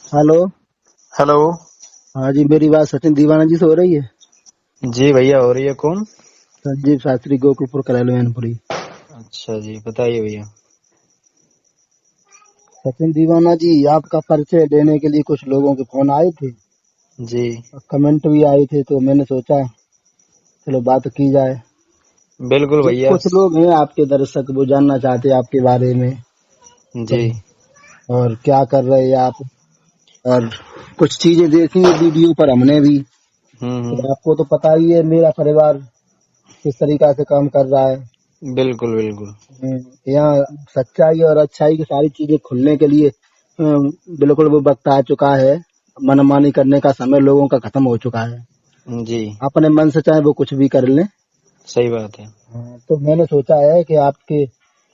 Hello. Hello. हाँ जी, मेरी बात सचिन दीवाना जी से हो रही है? जी भैया, हो रही है। कौन? संजीव शास्त्री, गोकुलपुर करैल मैनपुरी। अच्छा जी, बताइए भैया। सचिन दीवाना जी, आपका परिचय देने के लिए कुछ लोगों के फोन आए थे जी और कमेंट भी आए थे, तो मैंने सोचा चलो बात की जाए। बिल्कुल जो भैया। कुछ लोग हैं आपके दर्शक, वो जानना चाहते हैं आपके बारे में, तो जी। और क्या कर रहे हैं आप, और कुछ चीजें देखी है वीडियो पर हमने भी। हम्म। तो आपको तो पता ही है मेरा परिवार किस तरीका से काम कर रहा है। बिल्कुल बिल्कुल। यहाँ सच्चाई और अच्छाई की सारी चीजें खुलने के लिए बिल्कुल वो वक्त आ चुका है। मनमानी करने का समय लोगों का खत्म हो चुका है। जी अपने मन से चाहे वो कुछ भी कर लें। सही बात है। तो मैंने सोचा है कि आपके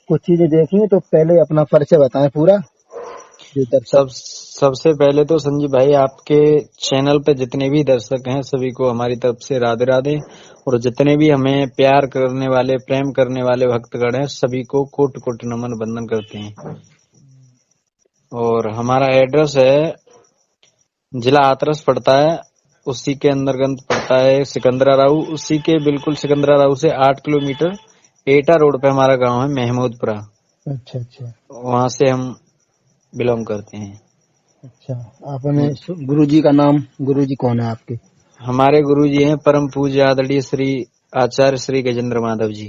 कुछ चीजें देखी हैं, तो पहले अपना परिचय बताएं पूरा, जो दर्शक। सबसे पहले तो संजीव भाई, आपके चैनल पे जितने भी दर्शक हैं सभी को हमारी तरफ से राधे राधे। और जितने भी हमें प्यार करने वाले, प्रेम करने वाले भक्तगण हैं सभी को कोटि कोटि नमन बंदन करते हैं। और हमारा एड्रेस है, जिला हाथरस पड़ता है, उसी के अंतर्गत पड़ता है सिकंदरा राऊ। उसी के बिल्कुल सिकंदरा राऊ से 8 किलोमीटर एटा रोड पे हमारा गांव है महमूदपुरा। अच्छा अच्छा। वहां से हम बिलोंग करते हैं। अच्छा, आपने गुरुजी का नाम, गुरुजी कौन है आपके? हमारे गुरु जी हैं परम पूज्य आदरणीय श्री आचार्य श्री गजेंद्र माधव जी।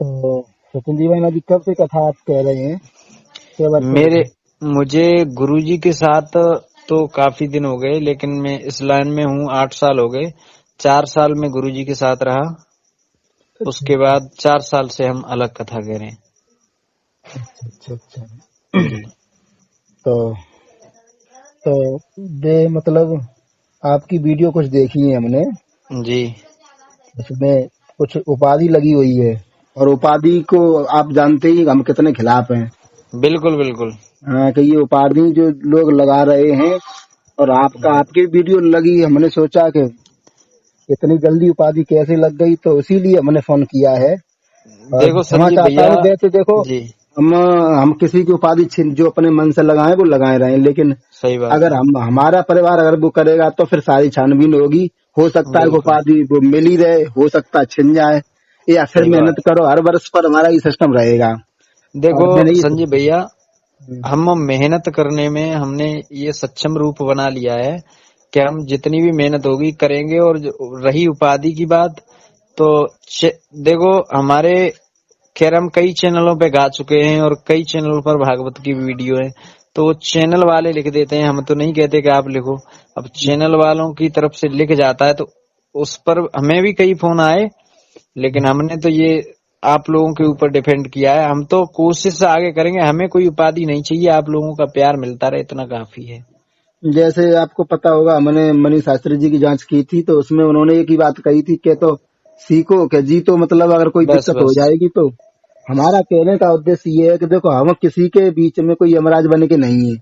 तो सचिन दीवाना जी, कब से कथा आप कह रहे हैं, क्या वर्षों मेरे से? मुझे गुरु जी के साथ तो काफी दिन हो गए, लेकिन मैं इस लाइन में हूँ 8 साल हो गए। 4 साल में गुरु जी के साथ रहा। अच्छा उसके बाद 4 साल से हम अलग कथा कह रहे हैं। अच्छा अच्छा अच्छा। जी तो तो बे मतलब आपकी वीडियो कुछ देखी है हमने, जी। उसमें कुछ उपाधि लगी हुई है, और उपाधि को आप जानते ही हम कितने खिलाफ हैं। बिल्कुल बिल्कुल। हाँ, कि ये उपाधि जो लोग लगा रहे हैं, और आपकी वीडियो लगी, हमने सोचा कि इतनी जल्दी उपाधि कैसे लग गई, तो इसीलिए हमने फोन किया है। और देखो क्षमा संजीव चाहता भैया। हूँ, वैसे देखो, जी हम किसी की उपाधि छीन जो अपने मन से लगाए वो लगाए रहे, लेकिन सही बात अगर है। हम हमारा परिवार अगर वो करेगा तो फिर सारी छानबीन होगी। हो सकता है वो बिल्कुल उपाधि वो मिल ही रहे, हो सकता है छिन जाए, या फिर सही मेहनत बात। करो, हर वर्ष पर हमारा ये सिस्टम रहेगा। देखो और मैंने ये संजीव भैया, हम्म, हम मेहनत करने में हमने ये सक्षम रूप बना लिया है कि हम जितनी भी मेहनत होगी करेंगे। और रही उपाधि की बात, तो देखो हमारे, खैर हम कई चैनलों पे गा चुके हैं और कई चैनलों पर भागवत की वीडियो है। तो वो चैनल वाले लिख देते हैं, हम तो नहीं कहते कि आप लिखो। अब चैनल वालों की तरफ से लिख जाता है तो उस पर हमें भी कई फोन आए, लेकिन हमने तो ये आप लोगों के ऊपर डिपेंड किया है। हम तो कोशिश आगे करेंगे, हमें कोई उपाधि नहीं चाहिए, आप लोगों का प्यार मिलता रहे इतना काफी है। जैसे आपको पता होगा, मैंने मनीष शास्त्री जी की जांच की थी, तो उसमें उन्होंने एक ही बात कही थी कि तो सीखो कि जी, तो मतलब अगर कोई बस दिक्कत हो बस। जाएगी तो। हमारा कहने का उद्देश्य ये है कि देखो, हम किसी के बीच में कोई यमराज बने के नहीं है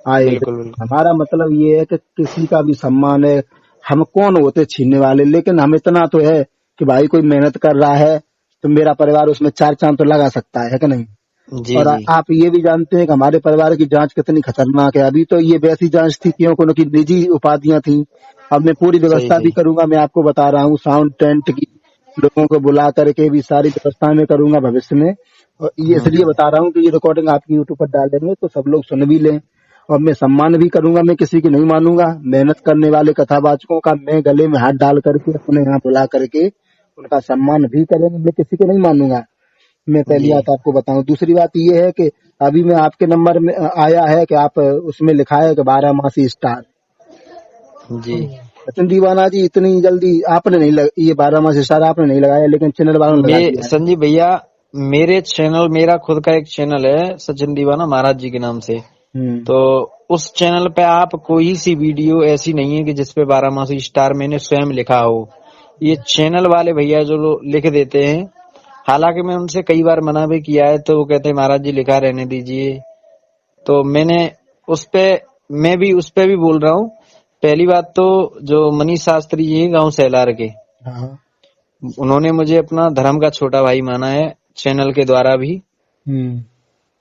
आए थे। बिल्कुल बिल्कुल। हमारा मतलब ये है कि किसी का भी सम्मान है। हम कौन होते छीनने वाले, लेकिन हम इतना तो है कि भाई कोई मेहनत कर रहा है तो मेरा परिवार उसमें चार चांद तो लगा सकता है कि नहीं? जी और जी आप ये भी जानते हैं कि हमारे परिवार की जांच कितनी खतरनाक है। अभी तो ये वैसी जांच थी क्योंकि उनकी निजी उपाधियां थी। अब मैं पूरी सही व्यवस्था भी सही। करूंगा, मैं आपको बता रहा हूँ, साउंड टेंट की, लोगों को बुला करके भी सारी व्यवस्था में करूंगा भविष्य में। और ये इसलिए हम्म। बता रहा हूँ कि ये रिकॉर्डिंग आपकी यूट्यूब पर डालेंगे तो सब लोग सुन भी लें। और मैं सम्मान भी करूंगा, मैं किसी की नहीं मानूंगा। मेहनत करने वाले कथावाचकों का मैं गले में हाथ डाल करके अपने यहाँ बुला करके उनका सम्मान भी करेंगे, मैं किसी को नहीं मानूंगा। मैं पहली जी बात आपको बताऊं। दूसरी बात ये है कि अभी मैं आपके नंबर में आया है कि आप उसमें लिखा है कि 12 मासी स्टार। जी। सचिन दीवाना जी, इतनी जल्दी आपने नहीं ये 12 मासी स्टार आपने नहीं लगाया, लेकिन चैनल वालों ने लगा मैं दिया है। संजीव भैया, मेरे चैनल, मेरा खुद का एक चैनल है सचिन दीवाना महाराज जी के नाम से। हम्म। तो उस चैनल पे आप कोई सी वीडियो ऐसी नहीं है कि जिसपे 12 मासी स्टार मैंने स्वयं लिखा हो। ये चैनल वाले भैया जो लिख देते हैं। हालांकि मैं उनसे कई बार मना भी किया है तो वो कहते हैं महाराज जी लिखा रहने दीजिए। तो मैंने उस पे मैं भी उस पे भी बोल रहा हूँ। पहली बात तो जो मनीष शास्त्री जी हैं गांव सेलार के, हाँ। उन्होंने मुझे अपना धर्म का छोटा भाई माना है चैनल के द्वारा भी। हम्म।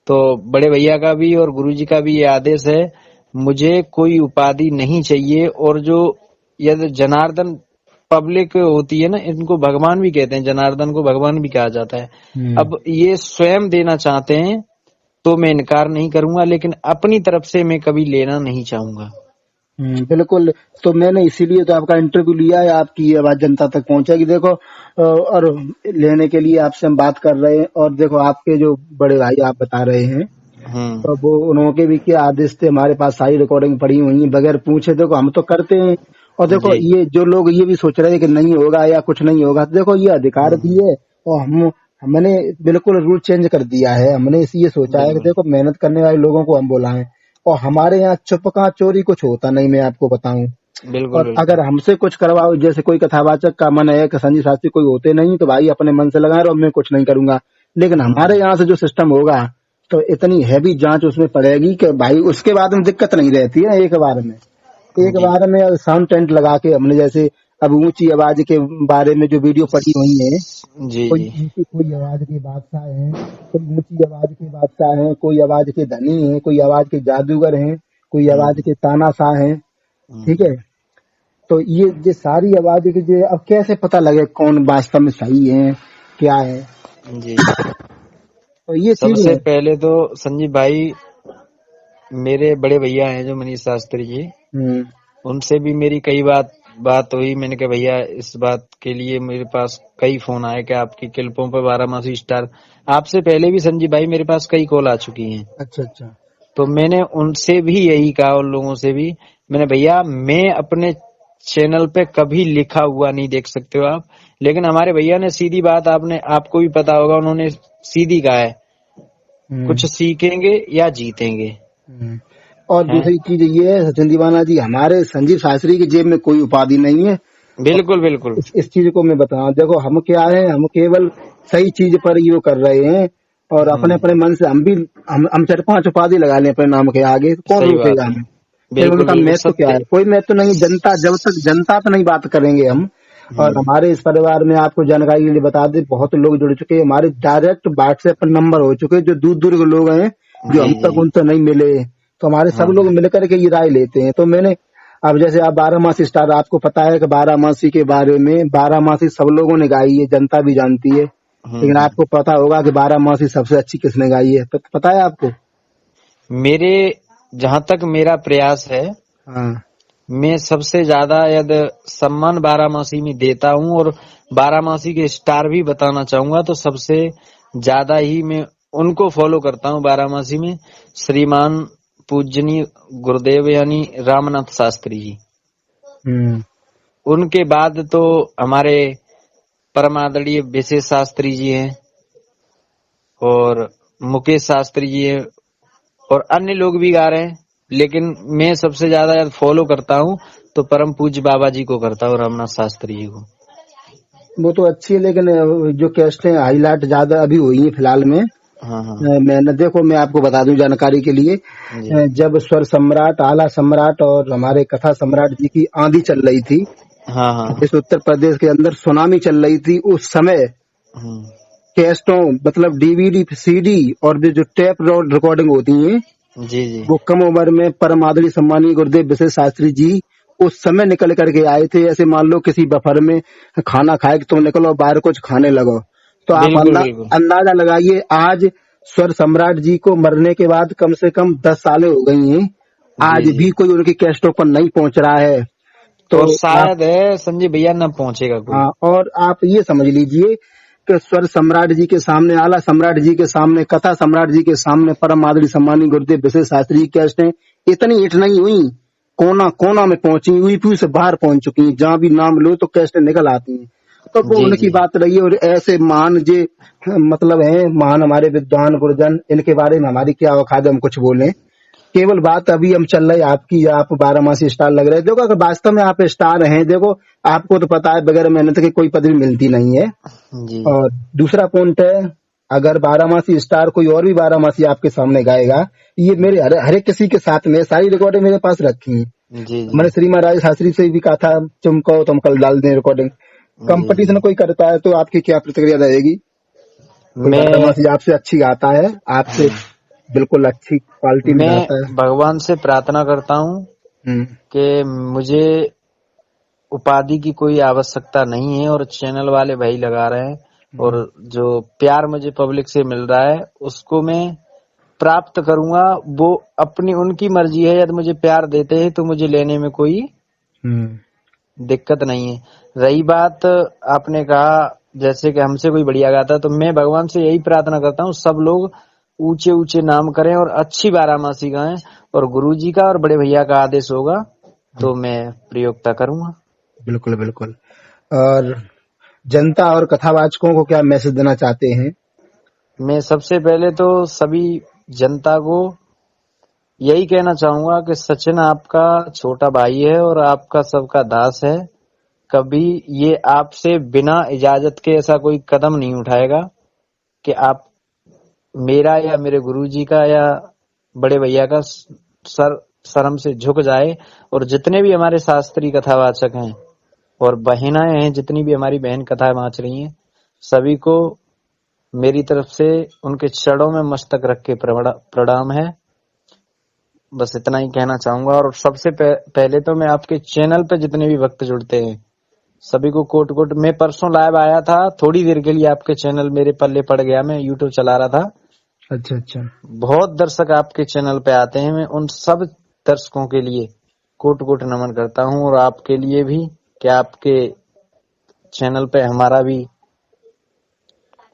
तो बड़े भैया का भी और गुरुजी का भी ये आदेश है, मुझे कोई उपाधि नहीं चाहिए। और जो यदि जनार्दन पब्लिक होती है ना, इनको भगवान भी कहते हैं, जनार्दन को भगवान भी कहा जाता है। अब ये स्वयं देना चाहते हैं तो मैं इनकार नहीं करूंगा, लेकिन अपनी तरफ से मैं कभी लेना नहीं चाहूंगा। बिल्कुल। तो मैंने इसीलिए तो आपका इंटरव्यू लिया है, आपकी ये आवाज जनता तक पहुंचेगी। देखो और लेने के लिए आपसे हम बात कर रहे हैं। और देखो आपके जो बड़े भाई आप बता रहे हैं, तो वो उनके भी क्या आदेश थे, हमारे पास सारी रिकॉर्डिंग पड़ी हुई है, बगैर पूछे देखो हम तो करते हैं। और देखो जी ये जो लोग ये भी सोच रहे हैं कि नहीं होगा या कुछ नहीं होगा, तो देखो ये अधिकार भी है। और हमने बिल्कुल रूल चेंज कर दिया है। हमने इसलिए सोचा है कि बिल्कुल देखो मेहनत करने वाले लोगों को हम बुलाएं। और हमारे यहाँ चुपका चोरी कुछ होता नहीं, मैं आपको बताऊं। बिल्कुल और अगर बिल्कुल। हमसे कुछ करवाओ, जैसे कोई कथावाचक का मन है कि संजीव शास्त्री कोई होते नहीं, तो भाई अपने मन से लगाए और मैं कुछ नहीं करूंगा। लेकिन हमारे यहाँ से जो सिस्टम होगा, तो इतनी हैवी जांच उसमें पड़ेगी कि भाई उसके बाद में दिक्कत नहीं रहती है। एक जी बार में साउंड टेंट लगा के हमने, जैसे अब ऊंची आवाज के बारे में जो वीडियो पड़ी हुई है, जी कोई जी। कोई आवाज के बादशाह हैं, कोई ऊंची आवाज के बादशाह हैं, कोई आवाज के धनी हैं, कोई आवाज के जादूगर हैं, कोई आवाज के तानाशाह हैं। ठीक है। तो ये सारी आवाज की जो, अब कैसे पता लगे कौन वास्तव में सही है क्या है। जी। तो ये चीज सबसे है। पहले तो संजीव भाई, मेरे बड़े भैया हैं जो मनीष शास्त्री जी, हम्म उनसे भी मेरी कई बात हुई। मैंने कहा भैया इस बात के लिए मेरे पास कई फोन आए कि आपकी क्लिपों पे 12मासी स्टार, आपसे पहले भी संजीव भाई मेरे पास कई कॉल आ चुकी हैं। अच्छा अच्छा। तो मैंने उनसे भी यही कहा, उन लोगों से भी मैंने, भैया मैं अपने चैनल पे कभी लिखा हुआ नहीं देख सकते हो आप, लेकिन हमारे भैया ने सीधी बात, आपको भी पता होगा, उन्होंने सीधी कहा है, हम्म कुछ सीखेंगे या जीतेंगे। हम्म। और हैं? दूसरी चीज ये है सचिन दीवाना जी, हमारे संजीव शास्त्री की जेब में कोई उपाधि नहीं है। और बिल्कुल बिल्कुल। इस चीज को मैं बताऊं, देखो हम क्या है, हम केवल सही चीज पर ये कर रहे हैं। और अपने अपने मन से हम भी, हम 4-5 उपाधि लगा लें अपने नाम के आगे, तो कौन सही रोकेगा बात है। हमें। लेकिन बिल्कुल उनका बिल्कुल महत्व क्या सत्य। है, कोई महत्व नहीं। जनता, जब तक जनता तो नहीं बात करेंगे हम। और हम्म। हमारे इस परिवार में आपको जानकारी के लिए बता दें, बहुत लोग जुड़ चुके हैं, हमारे डायरेक्ट व्हाट्सएप पर नंबर हो चुके हैं, जो दूर दूर के लोग हैं, जो जी हम जी। तक उनसे नहीं मिले। तो हमारे सब हाँ लोग मिलकर के ये राय लेते हैं। तो मैंने, अब जैसे आप 12मासी स्टार, आपको पता है कि 12मासी के बारे में, 12मासी सब लोगों ने गाई है, जनता भी जानती है। लेकिन हम्म। आपको पता होगा कि 12मासी सबसे अच्छी किसने गाई है, पता है आपको। मेरे, जहां तक मेरा प्रयास है, हाँ। मैं सबसे ज्यादा यदि सम्मान 12मासी में देता हूं, और 12मासी के स्टार भी बताना चाहूंगा, तो सबसे ज्यादा ही मैं उनको फॉलो करता हूं 12मासी में, श्रीमान पूजनीय गुरुदेव यानी रामनाथ शास्त्री जी। हम्म उनके बाद तो हमारे परम आदरणीय विशेष शास्त्री जी हैं, और मुकेश शास्त्री जी हैं, और अन्य लोग भी गा रहे हैं। लेकिन मैं सबसे ज्यादा फॉलो करता हूँ तो परम पूज्य बाबा जी को करता हूँ, रामनाथ शास्त्री जी को। वो तो अच्छी है, लेकिन जो कैस्ट है हाईलाइट ज्यादा अभी हुई है फिलहाल में। हाँ हाँ। मैंने, देखो मैं आपको बता दूं जानकारी के लिए, जी। जब स्वर सम्राट, आला सम्राट और हमारे कथा सम्राट जी की आंधी चल रही थी, हाँ हाँ। इस उत्तर प्रदेश के अंदर सुनामी चल रही थी, उस समय हम्म। कैस्टों, मतलब डीवीडी सीडी और जो टेप रिकॉर्डिंग होती है, जी जी। वो कम उम्र में परम आदरणीय सम्मानीय गुरुदेव विशेष शास्त्री जी उस समय निकल करके आए थे। ऐसे मान लो किसी बफर में खाना खाए कि तुम निकलो बाहर कुछ खाने लगो, तो आप बिल्कुल बिल्कुल। अंदाजा लगाइए। आज स्वर सम्राट जी को मरने के बाद कम से कम 10 सालें हो गई हैं, जी आज जी। भी कोई उनकी कैस्टों पर नहीं पहुंच रहा है। तो और आप, शायद है संजय भैया न पहुंचेगा कोई। हाँ, और आप ये समझ लीजिए कि स्वर सम्राट जी के सामने, आला सम्राट जी के सामने, कथा सम्राट जी के सामने परम आदरणीय सम्मानीय गुरुदेव विशेष शास्त्री जी कैस्टें इतनी हिट नहीं हुई, कोना कोना में पहुंची, यूपी से बाहर पहुंच चुकी हैं, जहां भी नाम लो तो कैस्टें निकल आती हैं। तो वो जी उनकी जी। बात रही है। और ऐसे महान जे, मतलब है महान हमारे विद्वान गुरुजन, इनके बारे में हमारी क्या औकात है हम कुछ बोले। केवल बात अभी हम चल रही आपकी, आप 12मासी स्टार लग रहे हैं। देखो अगर वास्तव में आप स्टार हैं, देखो आपको तो पता है बगैर मेहनत के कोई पदवी मिलती नहीं है। जी और दूसरा पॉइंट है, अगर 12मासी स्टार कोई और भी 12मासी आपके सामने गाएगा, ये मेरे हर एक किसी के साथ में सारी रिकॉर्डिंग मेरे पास रखी है। जी। जी मैंने श्रीमान राज शास्त्री से भी कहा था, तुम कहो तो हम कल डाल दें रिकॉर्डिंग। जी। कंपटीशन कोई करता है तो आपकी क्या प्रतिक्रिया रहेगी। कोई मैं 12मासी आपसे अच्छी गाता है, आपसे बिल्कुल अच्छी क्वालिटी में मैं जाता है। भगवान से प्रार्थना करता हूँ हम्म। कि मुझे उपाधि की कोई आवश्यकता नहीं है, और चैनल वाले भाई लगा रहे हैं, और हम्म। जो प्यार मुझे पब्लिक से मिल रहा है उसको मैं प्राप्त करूंगा। वो अपनी उनकी मर्जी है, यदि मुझे प्यार देते हैं तो मुझे लेने में कोई हम्म। दिक्कत नहीं है। रही बात, आपने कहा जैसे कि हमसे कोई बढ़िया गाता है, तो मैं भगवान से यही प्रार्थना करता हूँ सब लोग ऊंचे ऊंचे नाम करें और अच्छी बारामासी गाएं, और गुरुजी का और बड़े भैया का आदेश होगा तो मैं प्रयोगता करूंगा। बिल्कुल बिल्कुल। और जनता और कथावाचकों को क्या मैसेज देना चाहते हैं? मैं सबसे पहले तो सभी जनता को यही कहना चाहूंगा कि सचिन आपका छोटा भाई है और आपका सबका दास है। कभी ये आपसे बिना इजाजत के ऐसा कोई कदम नहीं उठाएगा कि आप मेरा या मेरे गुरुजी का या बड़े भैया का सर शर्म से झुक जाए। और जितने भी हमारे शास्त्रीय कथावाचक हैं और बहनाएं हैं, जितनी भी हमारी बहन कथा वाच रही हैं, सभी को मेरी तरफ से उनके चरणों में मस्तक रख के प्रणाम है। बस इतना ही कहना चाहूंगा। और सबसे पहले तो मैं आपके चैनल पे जितने भी भक्त जुड़ते हैं सभी को कोट कोट, मैं परसों लाइव आया था, थोड़ी देर के लिए आपके चैनल मेरे पल्ले पड़ गया, मैं यूट्यूब चला रहा था। अच्छा अच्छा। बहुत दर्शक आपके चैनल पे आते हैं, मैं उन सब दर्शकों के लिए कोट कोट नमन करता हूं, और आपके लिए भी कि आपके चैनल पे हमारा भी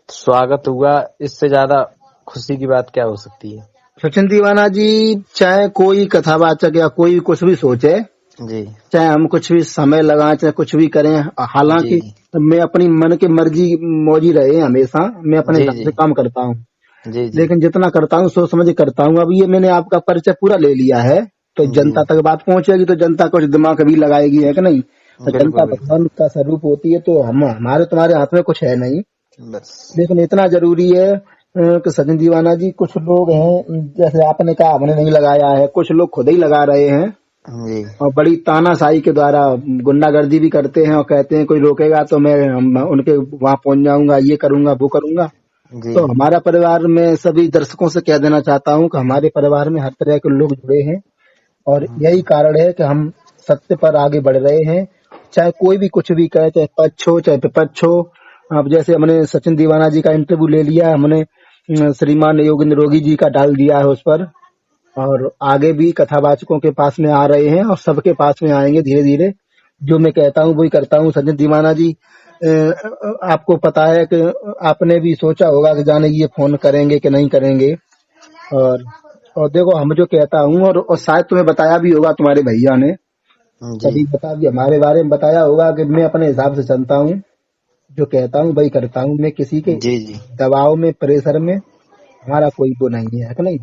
स्वागत हुआ। इससे ज्यादा खुशी की बात क्या हो सकती है। सचिन दीवाना जी, चाहे कोई कथावाचक या कोई कुछ भी सोचे, जी चाहे हम कुछ भी समय लगाएं, चाहे कुछ भी करें, जी हालांकि मैं अपनी मन की मर्जी मौजी रहे हमेशा, मैं अपने जी हिसाब जी से काम करता हूँ। जी जी लेकिन जितना करता हूँ सोच समझ के करता हूँ। अब ये मैंने आपका परिचय पूरा ले लिया है तो जी जनता तक बात पहुंचेगी, तो जनता कुछ दिमाग भी लगाएगी, है कि नहीं? तो जनता बिल्कुल बिल्कुल। भगवान का स्वरूप होती है, तो हम हमारे तुम्हारे हाथ में कुछ है नहीं। बस लेकिन इतना जरूरी है कि सचिन दीवाना जी, कुछ लोग हैं जैसे आपने कहा हमने नहीं लगाया है, कुछ लोग खुद ही लगा रहे हैं जी और बड़ी तानाशाही के द्वारा गुंडागर्दी भी करते हैं और कहते हैं कोई रोकेगा तो मैं उनके वहां पहुंच जाऊंगा, ये करूंगा वो करूंगा। जी तो हमारा परिवार में सभी दर्शकों से कह देना चाहता हूँ कि हमारे परिवार में हर तरह के लोग जुड़े हैं और यही कारण है कि हम सत्य पर आगे बढ़ रहे हैं। चाहे कोई भी कुछ भी कहे, चाहे पक्ष हो चाहे विपक्ष हो। अब जैसे हमने सचिन दीवाना जी का इंटरव्यू ले लिया, हमने श्रीमान योगेंद्र रोगी जी का डाल दिया है उस पर, और आगे भी कथावाचकों के पास में आ रहे हैं और सबके पास में आएंगे धीरे धीरे। जो मैं कहता हूँ वही करता हूँ। सचिन दीवाना जी, आपको पता है कि आपने भी सोचा होगा कि जाने ये फोन करेंगे कि नहीं करेंगे। और और देखो, हम जो कहता हूँ और शायद तुम्हें बताया भी होगा, तुम्हारे भैया ने जी कभी बता भी हमारे बारे में बताया होगा कि मैं अपने हिसाब से चलता हूँ, जो कहता हूँ वही करता हूँ। मैं किसी के जी जी दबाव में प्रेशर में हमारा कोई वो नहीं है कि नहीं?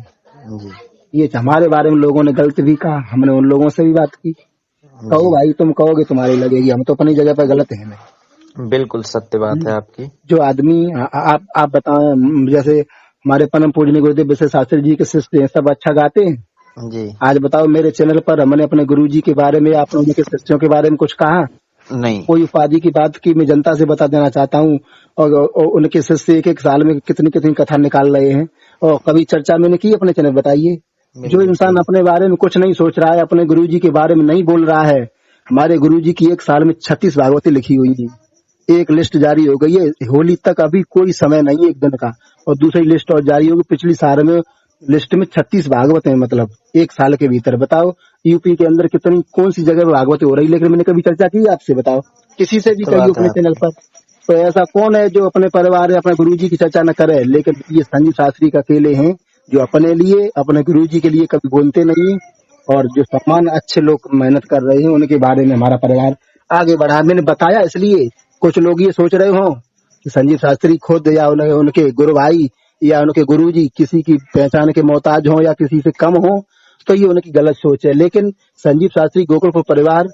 जी ये हमारे बारे में लोगों ने गलत भी कहा, हमने उन लोगों से भी बात की। कहो जी भाई, तुम कहोगे तुम्हारी लगेगी, हम तो अपनी जगह पर गलत है नहीं। बिल्कुल सत्य बात है आपकी। जो आदमी आप बताएं, जैसे हमारे परम पूजनीय गुरुदेव विशेष शास्त्री जी के शिष्य हैं, सब अच्छा गाते हैं। जी आज बताओ, मेरे चैनल पर हमने अपने गुरु जी के बारे में, आपने उनके शिष्यों के बारे में कुछ कहा? नहीं। कोई उपाधि की बात की? मैं जनता से बता देना चाहता हूँ। और उनके शिष्य एक एक साल में कितनी कितनी कथा निकाल रहे हैं, और कभी चर्चा मैंने की अपने चैनल? बताइए। जो बिल्कुल इंसान सही। अपने बारे में कुछ नहीं सोच रहा है, अपने गुरु जी के बारे में नहीं बोल रहा है। हमारे गुरु जी की एक साल में 36 भागवतें लिखी हुई है, एक लिस्ट जारी हो गई है, होली तक अभी कोई समय नहीं है एक दिन का, और दूसरी लिस्ट और जारी होगी पिछली साल में। लिस्ट में 36 भागवत है, मतलब एक साल के भीतर। बताओ यूपी के अंदर कितनी कौन सी जगह भागवत हो रही, लेकिन मैंने कभी चर्चा की आपसे? बताओ, किसी से भी सत्य कहिए बात है अपने चैनल आपकी। पर। तो ऐसा कौन है जो अपने परिवार या अपने गुरु जी की चर्चा न करे? लेकिन ये संजीव शास्त्री का अकेले हैं जो अपने लिए, अपने गुरु जी के लिए कभी बोलते नहीं। और जो सम्मान अच्छे लोग मेहनत कर रहे हैं उनके बारे में हमारा परिवार आगे बढ़ा। मैंने बताया इसलिए कुछ लोग ये सोच रहे हो कि संजीव शास्त्री खुद या उनके गुरु भाई या उनके गुरुजी किसी की पहचान के मोहताज हो या किसी से कम हो, तो ये उनकी गलत सोच है। लेकिन संजीव शास्त्री गोकुलपुर परिवार,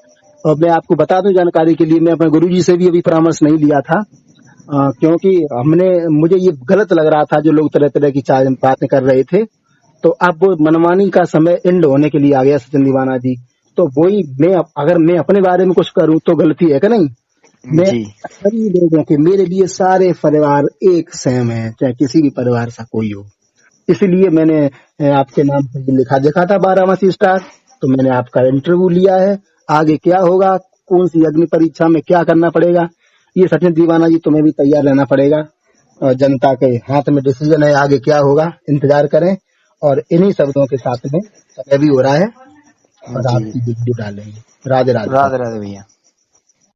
और मैं आपको बता दूं जानकारी के लिए, मैं अपने गुरुजी से भी अभी परामर्श नहीं लिया था, क्योंकि मुझे ये गलत लग रहा था जो लोग तरह तरह की बातें कर रहे थे। तो अब वो मनमानी का समय एंड होने के लिए आ गया सचिन दीवाना जी। तो वही मैं, अगर मैं अपने बारे में कुछ करूं तो गलती है कि नहीं? मैं जी सभी लोगों के, मेरे लिए सारे परिवार एक सेम है, चाहे किसी भी परिवार से कोई हो। इसलिए मैंने आपके नाम से ये लिखा देखा था बारामसी स्टार, तो मैंने आपका इंटरव्यू लिया है। आगे क्या होगा, कौन सी अग्नि परीक्षा में क्या करना पड़ेगा, ये सचिन दीवाना जी तुम्हें भी तैयार रहना पड़ेगा। और जनता के हाथ में डिसीजन है, आगे क्या होगा इंतजार करें। और इन्हीं शब्दों के साथ में समय भी हो रहा है और जी आपकी वीडियो डालेंगे। राधे राधे। राधे राधे भैया।